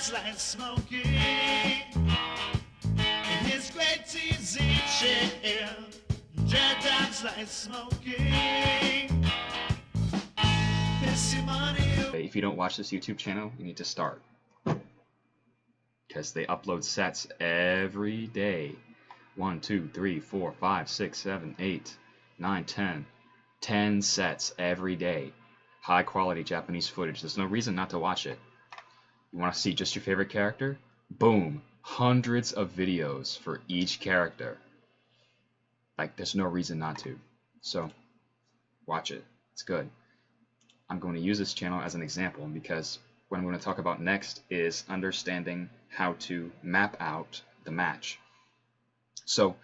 dance like smoking in his great easy chair. Dread dance like smoking. If you don't watch this YouTube channel, you need to start, because they upload sets every day. 1, 2, 3, 4, 5, 6, 7, 8, 9, 10. 10 sets every day. High quality Japanese footage. There's no reason not to watch it. You want to see just your favorite character? Boom. Hundreds of videos for each character. Like, there's no reason not to. So, watch it. It's good. I'm going to use this channel as an example because what I'm going to talk about next is understanding how to map out the match. So,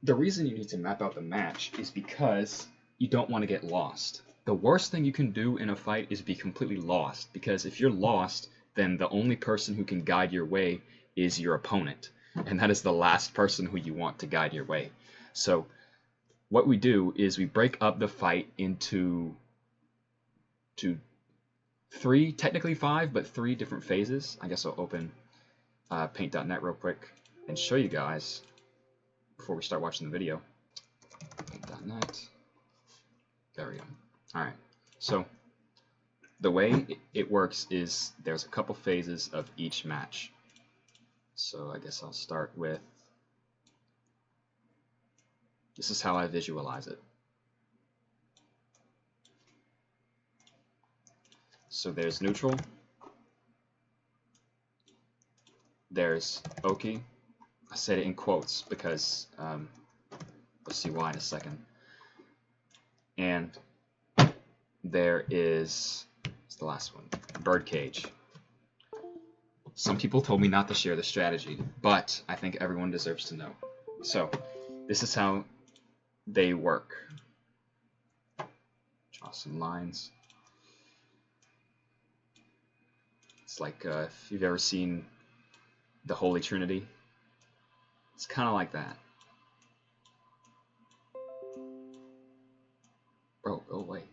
the reason you need to map out the match is because you don't want to get lost. The worst thing you can do in a fight is be completely lost, because if you're lost, then the only person who can guide your way is your opponent, and that is the last person who you want to guide your way. So, what we do is we break up the fight into three, technically 5, but 3 different phases. I guess I'll open paint.net real quick and show you guys before we start watching the video. Paint.net. There we go. Alright, so the way it works is there's a couple phases of each match. So I guess I'll start with, this is how I visualize it. So there's neutral, there's Oki. I said it in quotes because we'll see why in a second. And there is, what's the last one? Birdcage. Some people told me not to share the strategy, but I think everyone deserves to know. So this is how they work. Draw some lines. It's like if you've ever seen the Holy Trinity, it's kind of like that. Bro, go away.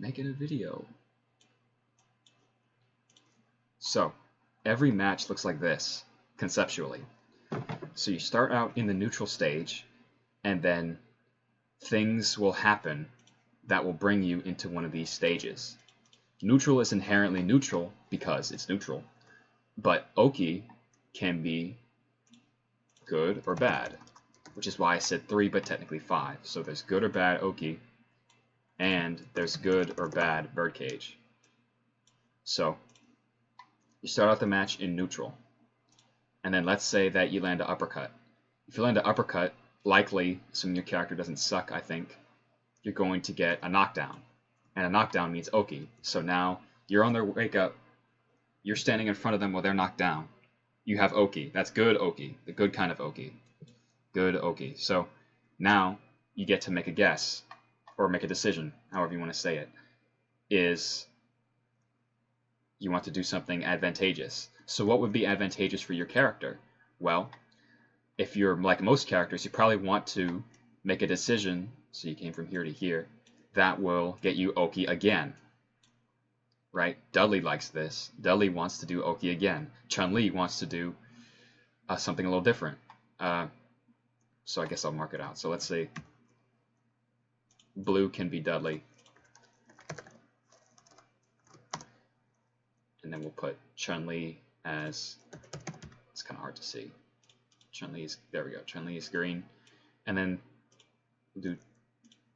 Making a video. So, every match looks like this, conceptually. So you start out in the neutral stage, and then things will happen that will bring you into one of these stages. Neutral is inherently neutral because it's neutral, but Oki can be good or bad, which is why I said 3 but technically 5. So there's good or bad Oki, and there's good or bad Birdcage. So you start out the match in neutral, and then let's say that you land an uppercut. If you land an uppercut, likely, assuming your character doesn't suck, I think, you're going to get a knockdown. And a knockdown means Oki. So now you're on their wake up, you're standing in front of them while they're knocked down. You have Oki. That's good Oki. The good kind of Oki. Good Oki. So now you get to make a guess, or make a decision, however you want to say it, is you want to do something advantageous. So what would be advantageous for your character? Well, if you're like most characters, you probably want to make a decision, so you came from here to here, that will get you Oki again. Right? Dudley likes this. Dudley wants to do Oki again. Chun-Li wants to do something a little different. So I guess I'll mark it out. So let's say blue can be Dudley. And then we'll put Chun-Li as, it's kind of hard to see. Chun-Li is, there we go, Chun-Li is green. And then we'll do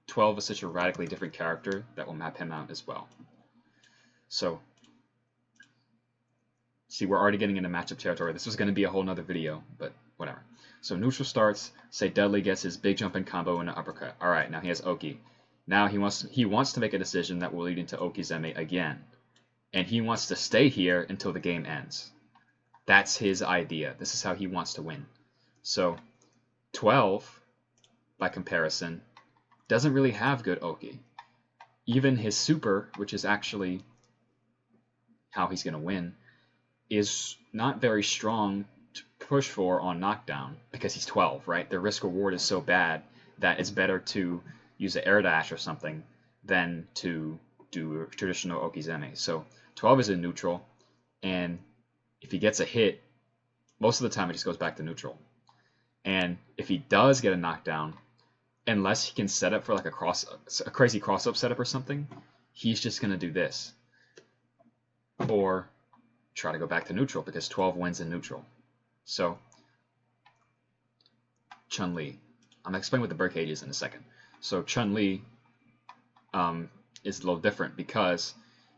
12 is such a radically different character that will map him out as well. So, see, we're already getting into matchup territory. This was going to be a whole nother video, but whatever. So neutral starts, say Dudley gets his big jumping combo and an uppercut. Alright, now he has Oki. Now he wants to make a decision that will lead into Okizeme again. And he wants to stay here until the game ends. That's his idea. This is how he wants to win. So 12, by comparison, doesn't really have good Oki. Even his super, which is actually how he's going to win, is not very strong to push for on knockdown because he's 12, right? The risk reward is so bad that it's better to use an air dash or something than to do a traditional okizeme. So 12 is in neutral, and if he gets a hit, most of the time it just goes back to neutral. And if he does get a knockdown, unless he can set up for like a crazy cross-up setup or something, he's just going to do this. Or try to go back to neutral, because 12 wins in neutral. So, Chun-Li. I'm going to explain what the birdcage is in a second. So Chun-Li is a little different because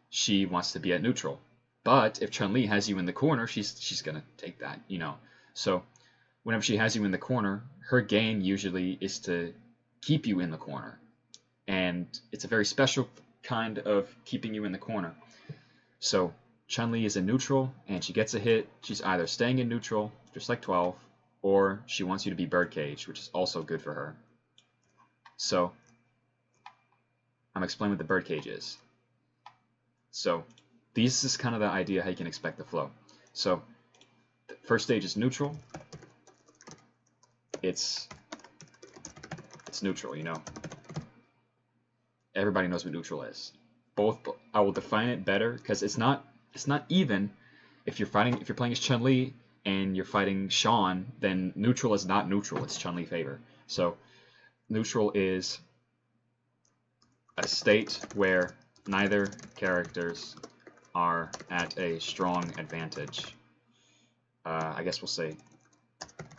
she wants to be at neutral. But if Chun-Li has you in the corner, she's going to take that, you know. So whenever she has you in the corner, her game usually is to keep you in the corner. And it's a very special kind of keeping you in the corner. So Chun-Li is in neutral, and she gets a hit. She's either staying in neutral, just like 12, or she wants you to be birdcage, which is also good for her. So I'm explaining what the birdcage is. So this is kind of the idea how you can expect the flow. So the first stage is neutral. It's neutral, you know. Everybody knows what neutral is. Both, I will define it better because it's not even. If you're playing as Chun-Li and you're fighting Sean, then neutral is not neutral. It's Chun-Li favor. So neutral is a state where neither characters are at a strong advantage. I guess we'll say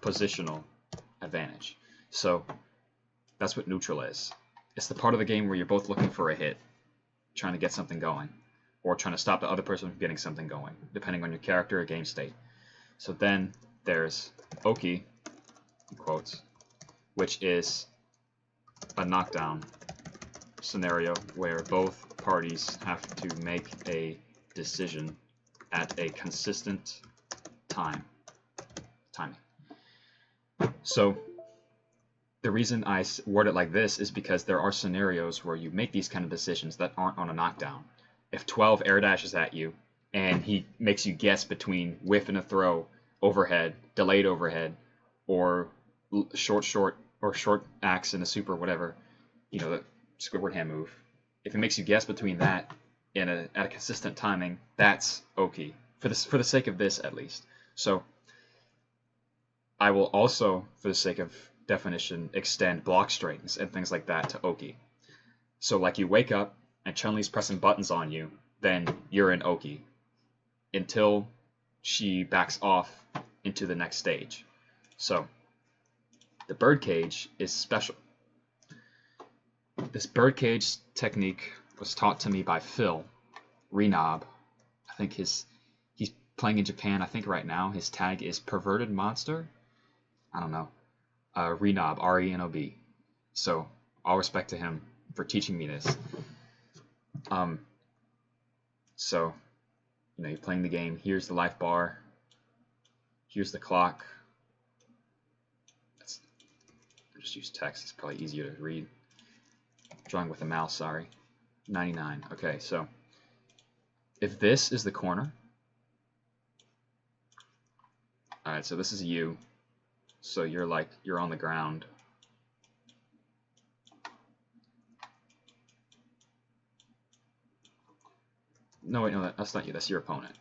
positional advantage. So that's what neutral is. It's the part of the game where you're both looking for a hit, trying to get something going, or trying to stop the other person from getting something going, depending on your character or game state. So then there's Oki, in quotes, which is a knockdown scenario where both parties have to make a decision at a consistent timing. So the reason I word it like this is because there are scenarios where you make these kind of decisions that aren't on a knockdown. If 12 air dashes at you and he makes you guess between whiff and a throw, overhead, delayed overhead, or short or short axe and a super, whatever, you know, the Squidward hand move. If it makes you guess between that and at a consistent timing, that's Oki, for the sake of this at least. So I will also, for the sake of definition, extend block strings and things like that to Oki. So like you wake up and Chun-Li's pressing buttons on you, then you're in Oki until she backs off into the next stage. So the birdcage is special. This birdcage technique was taught to me by Phil Renob. I think he's playing in Japan, I think right now. His tag is Perverted Monster. I don't know. Renob, R-E-N-O-B. So all respect to him for teaching me this. So, you know, you're playing the game. Here's the life bar. Here's the clock. I'll just use text. It's probably easier to read. Drawing with a mouse, sorry. 99. Okay, so if this is the corner. Alright, so this is you. So you're on the ground. No, wait, no, that's not you. That's your opponent.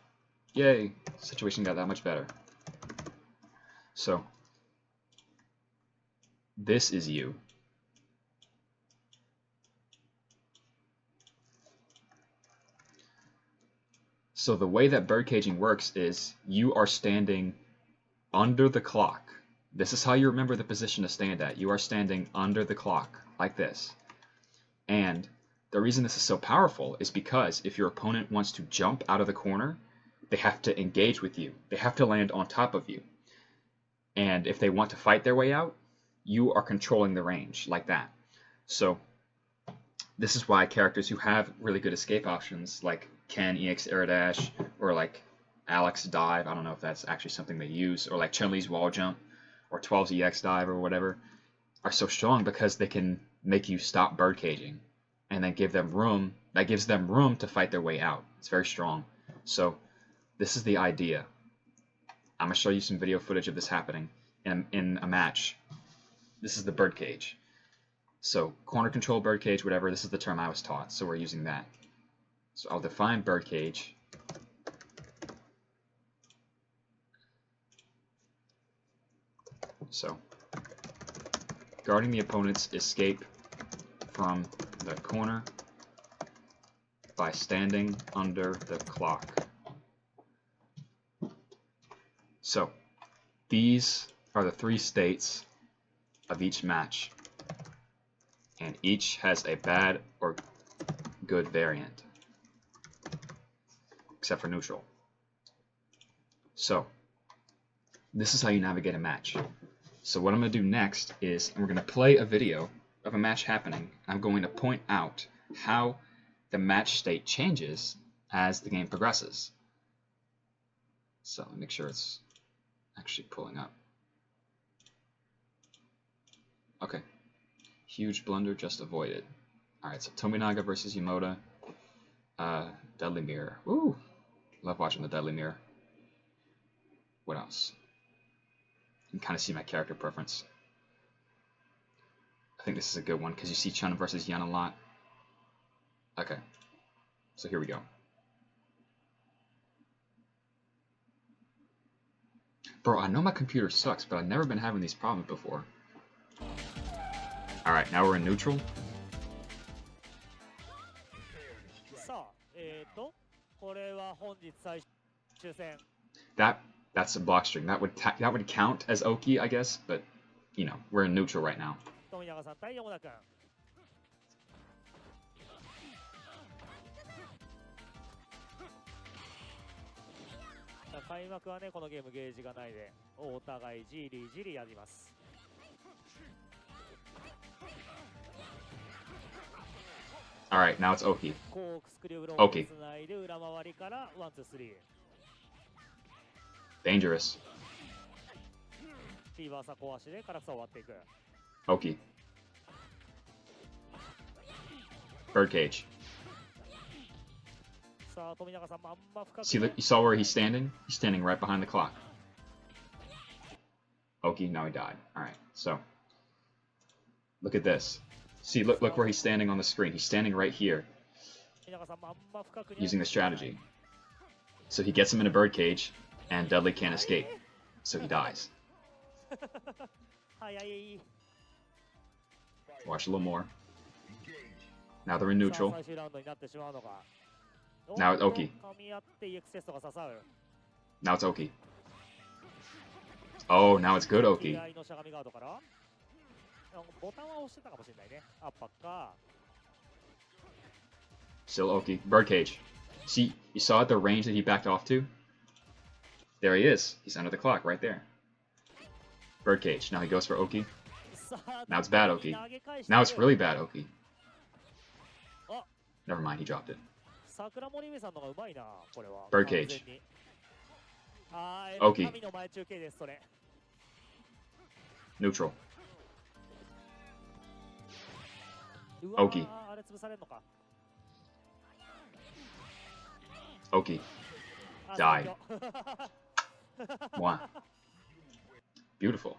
Yay! Situation got that much better. So this is you. So the way that birdcaging works is you are standing under the clock. This is how you remember the position to stand at. You are standing under the clock, like this. And the reason this is so powerful is because if your opponent wants to jump out of the corner, they have to engage with you. They have to land on top of you. And if they want to fight their way out, you are controlling the range, like that. So this is why characters who have really good escape options, like Ken EX Air Dash, or like Alex Dive, I don't know if that's actually something they use, or like Chun-Li's Wall Jump, or 12's EX Dive, or whatever, are so strong because they can make you stop birdcaging, and then give them room. That gives them room to fight their way out. It's very strong. So this is the idea. I'm going to show you some video footage of this happening in a match. This is the birdcage. So corner control, birdcage, whatever, this is the term I was taught, so we're using that. So I'll define birdcage. So guarding the opponent's escape from the corner by standing under the clock. So these are the 3 states of each match, and each has a bad or good variant, except for neutral. So this is how you navigate a match. So what I'm going to do next is we're going to play a video of a match happening. I'm going to point out how the match state changes as the game progresses. So let me make sure it's actually pulling up. Okay. Huge blunder just avoided. Alright, so Tominaga versus Yamada. Deadly Mirror. Ooh! Love watching the Deadly Mirror. What else? You can kind of see my character preference. I think this is a good one because you see Chun versus Yun a lot. Okay. So here we go. Bro, I know my computer sucks, but I've never been having these problems before. Alright, now we're in neutral. That's a block string. That would count as Oki, I guess, but you know, we're in neutral right now. Alright, now it's Oki. Oki. Dangerous. Oki. Birdcage. See, look, you saw where he's standing? He's standing right behind the clock. Oki, now he died. Alright, so. Look at this. See, look where he's standing on the screen. He's standing right here. Using the strategy. So he gets him in a birdcage, and Dudley can't escape. So he dies. Watch a little more. Now they're in neutral. Now it's Oki. Now it's Oki. Oh, now it's good Oki. Still Oki. Birdcage. See, you saw at the range that he backed off to? There he is. He's under the clock right there. Birdcage. Now he goes for Oki. Now it's bad Oki. Now it's really bad Oki. Never mind, he dropped it. Birdcage. Oki. Neutral. Oki. Oki. Died. Wow. Beautiful.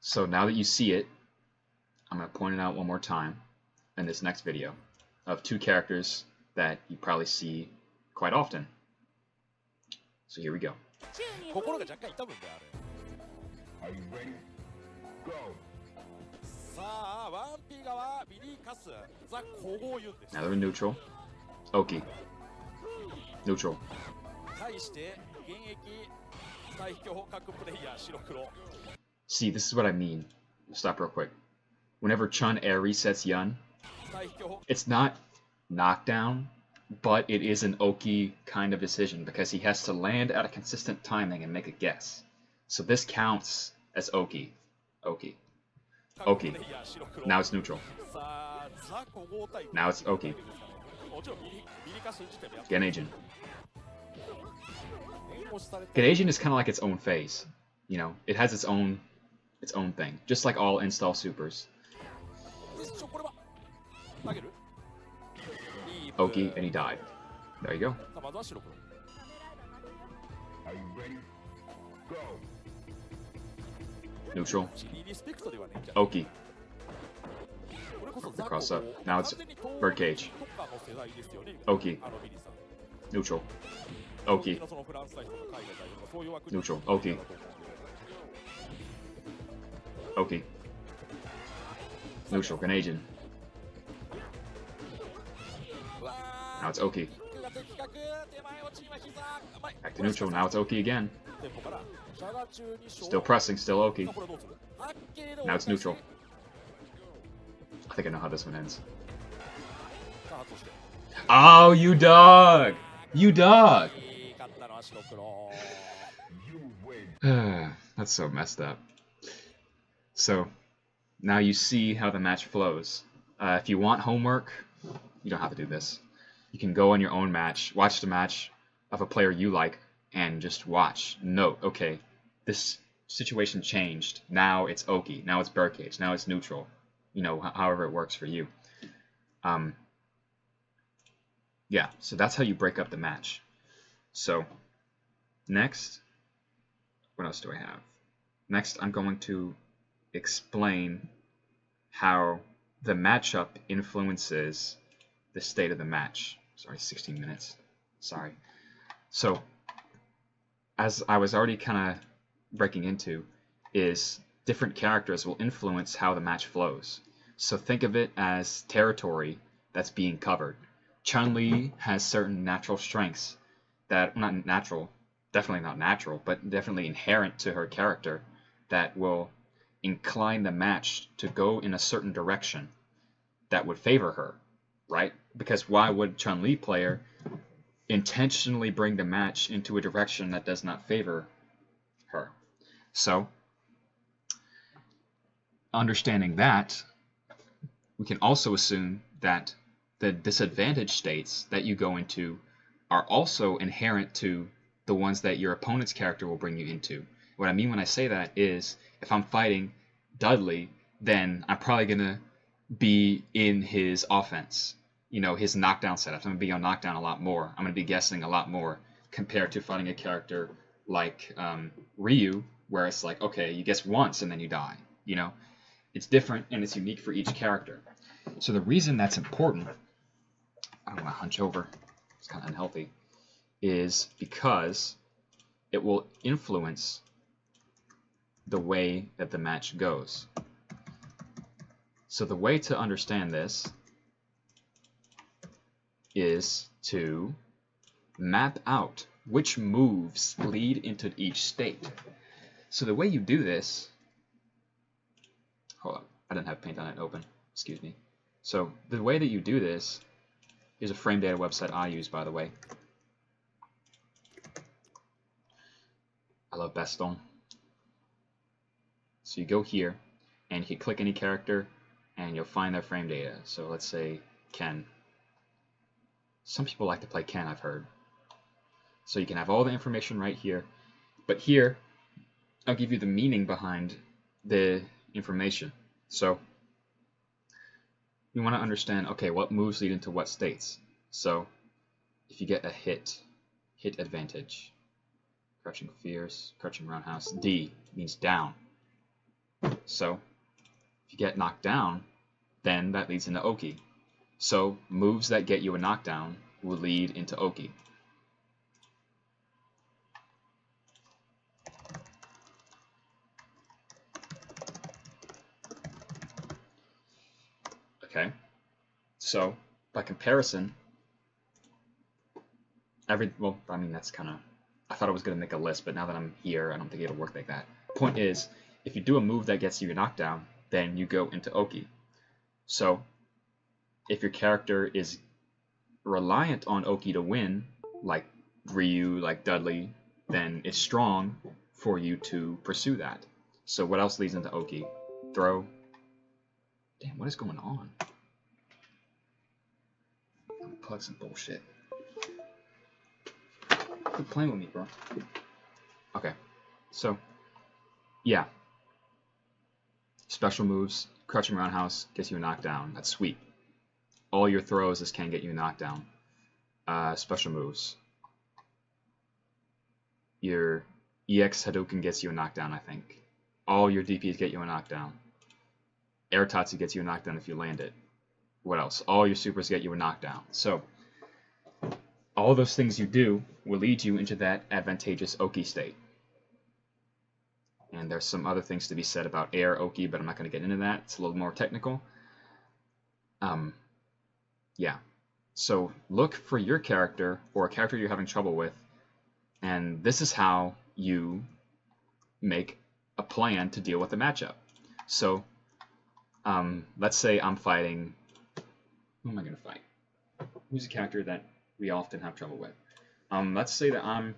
So now that you see it, I'm going to point it out one more time in this next video of 2 characters that you probably see quite often. So here we go. Are you ready? Go. Now they're in neutral. Oki. Neutral. See, this is what I mean. Stop real quick. Whenever Chun air resets Yun, it's not knockdown, but it is an Oki kind of decision because he has to land at a consistent timing and make a guess. So this counts as Oki. Oki. Oki. Now it's neutral. Now it's Oki. Genajin. Genajin is kind of like its own phase. You know, it has its own thing, just like all install supers. Oki, and he died. There you go. Are you ready? Go. Neutral. Oki. the cross up. Now it's birdcage. Oki. Neutral. Oki. Neutral. Oki. Oki. Neutral. Grenadian. Now it's Oki. Back to neutral. Now it's Oki again. Still pressing. Still Oki. Now it's neutral. I think I know how this one ends. Oh, you dog! You dog! That's so messed up. So, now you see how the match flows. If you want homework, you don't have to do this. You can go on your own match, watch the match of a player you like, and just watch. Note, okay, this situation changed. Now it's Oki. Now it's birdcage. Now it's neutral. You know, however it works for you. Yeah, so that's how you break up the match. So, next, what else do I have? Next, I'm going to explain how the matchup influences the state of the match. Sorry, 16 minutes. Sorry. So, as I was already kind of breaking into, is different characters will influence how the match flows. So think of it as territory that's being covered. Chun-Li has certain natural strengths that, not natural, definitely not natural, but definitely inherent to her character that will incline the match to go in a certain direction that would favor her, right? Because why would Chun-Li player intentionally bring the match into a direction that does not favor her? So, understanding that, we can also assume that the disadvantaged states that you go into are also inherent to the ones that your opponent's character will bring you into. What I mean when I say that is, if I'm fighting Dudley, then I'm probably going to be in his offense, you know, his knockdown setups. I'm going to be on knockdown a lot more. I'm going to be guessing a lot more compared to fighting a character like Ryu, where it's like, okay, you guess once and then you die, you know? It's different and it's unique for each character. So the reason that's important, I don't want to hunch over, it's kind of unhealthy, is because it will influence the way that the match goes. So the way to understand this is to map out which moves lead into each state. So the way you do this, hold on, I didn't have paint on it open, excuse me. So the way that you do this is a frame data website I use, by the way. I love Baston. So you go here and you can click any character and you'll find their frame data. So let's say Ken. Some people like to play Ken, I've heard. So you can have all the information right here. But here, I'll give you the meaning behind the information. So you want to understand, okay, what moves lead into what states. So if you get a hit advantage, crouching fierce, crouching roundhouse, D means down. So if you get knocked down, then that leads into Oki. So moves that get you a knockdown will lead into Oki. Okay, so by comparison, that's kind of, I thought I was going to make a list, but now that I'm here, I don't think it'll work like that. Point is, if you do a move that gets you a knockdown, then you go into Oki. So if your character is reliant on Oki to win, like Ryu, like Dudley, then it's strong for you to pursue that. So what else leads into Oki? Throw. Damn, what is going on? Unplug some bullshit. Quit playing with me, bro. Okay, so yeah. Special moves, crouching roundhouse gets you a knockdown. That's sweet. All your throws just can get you a knockdown. Special moves. Your EX Hadouken gets you a knockdown, I think. All your DPs get you a knockdown. Air Tatsu gets you a knockdown if you land it. what else? All your supers get you a knockdown. So all those things you do will lead you into that advantageous Oki state. And there's some other things to be said about air Oki, but I'm not going to get into that. It's a little more technical. Yeah. So look for your character or a character you're having trouble with, and this is how you make a plan to deal with the matchup. So let's say I'm fighting... Who am I going to fight? Who's a character that we often have trouble with? Let's say that I'm...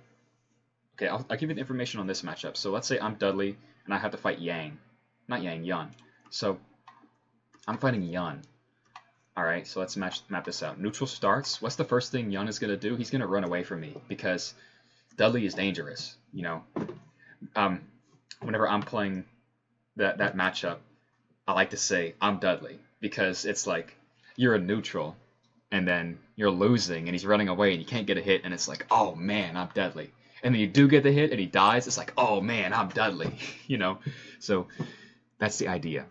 Okay, I'll give you the information on this matchup. So let's say I'm Dudley, and I have to fight Yang. Not Yang, Yun. So I'm fighting Yun. Alright, so let's map this out. Neutral starts. What's the first thing Yun is going to do? He's going to run away from me, because Dudley is dangerous, you know. Whenever I'm playing that matchup, I like to say, I'm Dudley, because it's like, you're a neutral, and then you're losing, and he's running away, and you can't get a hit, and it's like, oh man, I'm Dudley. And then you do get the hit, and he dies, it's like, oh man, I'm Dudley, you know? So, that's the idea.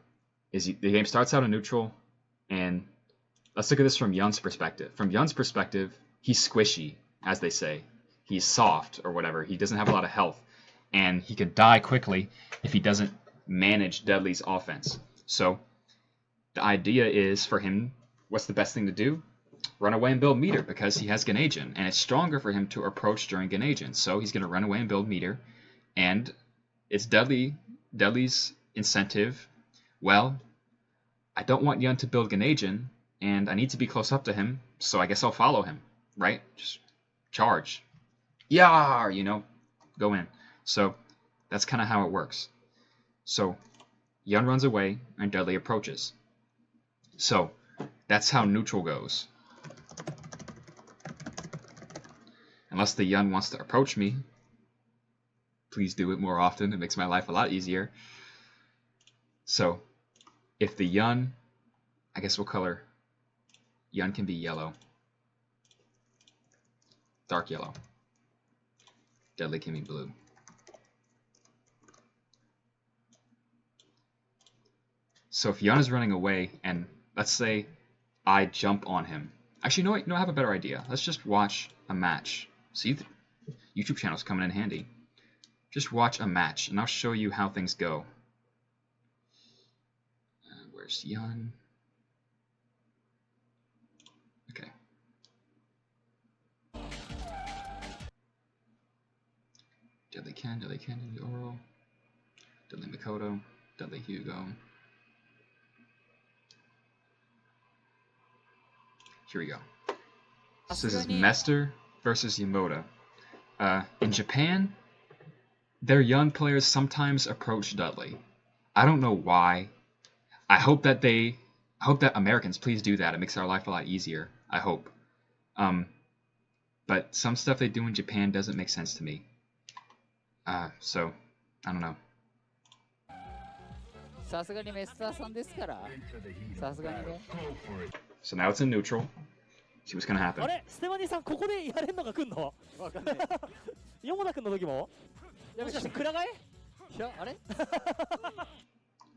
The game starts out in neutral, and let's look at this from Yun's perspective. From Yun's perspective, he's squishy, as they say. He's soft, or whatever. He doesn't have a lot of health, and he can die quickly if he doesn't manage Dudley's offense. So, the idea is for him, what's the best thing to do? Run away and build meter, because he has Ganagin, and it's stronger for him to approach during Ganagin. So he's going to run away and build meter, and it's Dudley's incentive. Well, I don't want Yun to build Ganagin, and I need to be close up to him, so I guess I'll follow him, right? Just charge. Yar, you know, go in. So that's kind of how it works. So Yun runs away, and Dudley approaches. So that's how neutral goes. Unless the Yun wants to approach me, please do it more often. It makes my life a lot easier. So, if the Yun, I guess what color? Yun can be yellow. Dark yellow. Dudley can be blue. So if Yun is running away, and let's say I jump on him. Actually, you know what? I have a better idea. Let's just watch a match. See, the YouTube channel's coming in handy. Just watch a match, and I'll show you how things go. Where's Yun? Okay. Dudley Ken, Dudley Oral, Dudley Makoto, Dudley Hugo. Here we go. So this is Mester versus Yamoda. In Japan, their young players sometimes approach Dudley. I don't know why. I hope that Americans please do that. It makes our life a lot easier. I hope. But some stuff they do in Japan doesn't make sense to me. So I don't know. So now it's in neutral. See what's gonna happen.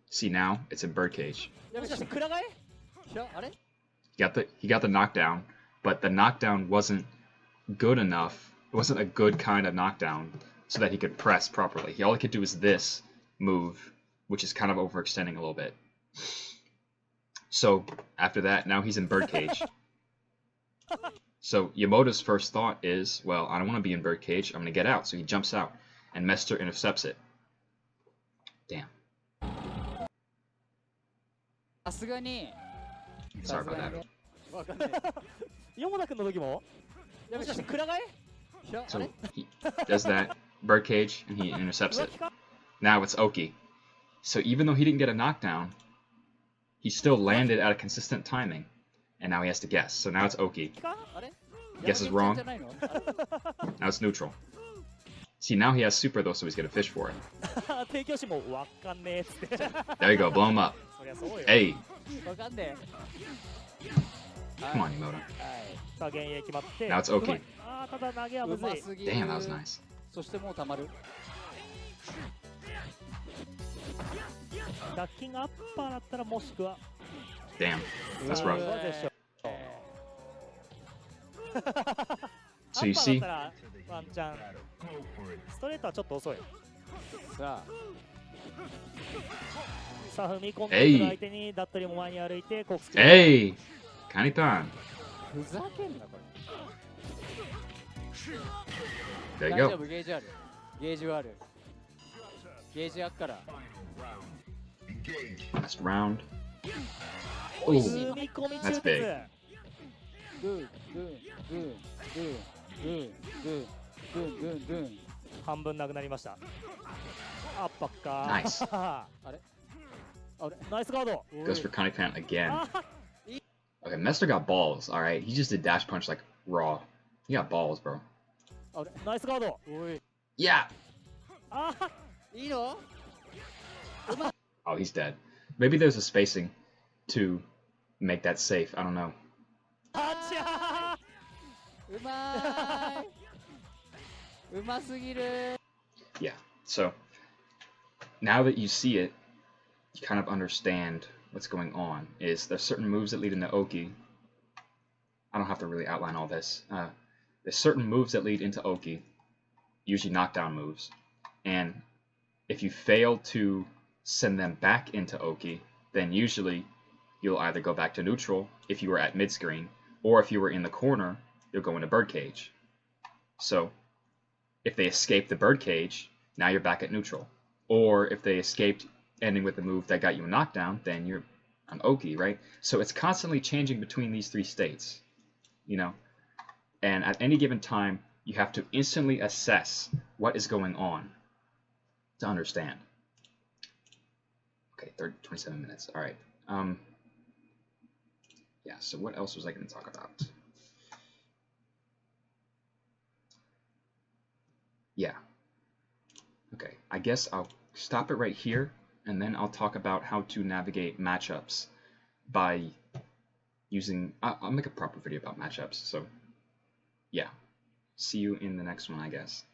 See, now it's in birdcage. He got the knockdown, but the knockdown wasn't good enough. It wasn't a good kind of knockdown so that he could press properly. All he could do is this move, which is kind of overextending a little bit. So after that, now he's in birdcage. So Yamoda's first thought is, well, I don't want to be in birdcage. I'm going to get out. So he jumps out, and Mester intercepts it. Damn. Sorry about that. So he does that, birdcage, and he intercepts it. Now it's Oki. So even though he didn't get a knockdown, he still landed at a consistent timing. And now he has to guess. So now it's Oki. Guess is wrong. Now it's neutral. See, now he has super though, so he's gonna fish for it. There you go, blow him up. Hey! Come on, Yamoda. Now it's Oki. Damn, that was nice. Damn, that's rough. どうでしょう。So you アッパーだ see, ったらワンチャン。ストレートはちょっと遅い。さあ。さあ踏み込んでくる相手にだったりも前に歩いてコークス。hey, Kanipan. ふざけんなこれ。 There you 大丈 go. 夫、ゲージある。ゲージはある。ゲージあっから。 Last round. 踏 Ooh, み込み that's 中 big. 鉄。グーグーグーグーグーグーグーグーグー。半分なくなりました。アッパッカー。ナイス。あれあれナイスガード。 Goes for Kanipan again. あ Okay, Mester got balls. All right, he just did dash punch like raw. He got balls, bro. あれナイスガード。おい。 Yeah. あいいの Oh, he's dead. Maybe there's a spacing to make that safe. I don't know. あちゃーうまーい。うますぎる。 Yeah. So now that you see it, you kind of understand what's going on. Is there's certain moves that lead into Oki. I don't have to really outline all this. There's certain moves that lead into Oki, usually knockdown moves, and if you fail to send them back into Oki, then usually you'll either go back to neutral if you were at mid-screen, or if you were in the corner, you'll go into birdcage. So if they escape the birdcage, now you're back at neutral. Or if they escaped ending with the move that got you a knockdown, then you're on Oki, right? So it's constantly changing between these three states, you know? And at any given time, you have to instantly assess what is going on to understand. Okay, 27 minutes. All right. Yeah, so what else was I going to talk about? Yeah. Okay, I guess I'll stop it right here, and then I'll talk about how to navigate matchups by using... I'll make a proper video about matchups, so yeah. See you in the next one, I guess.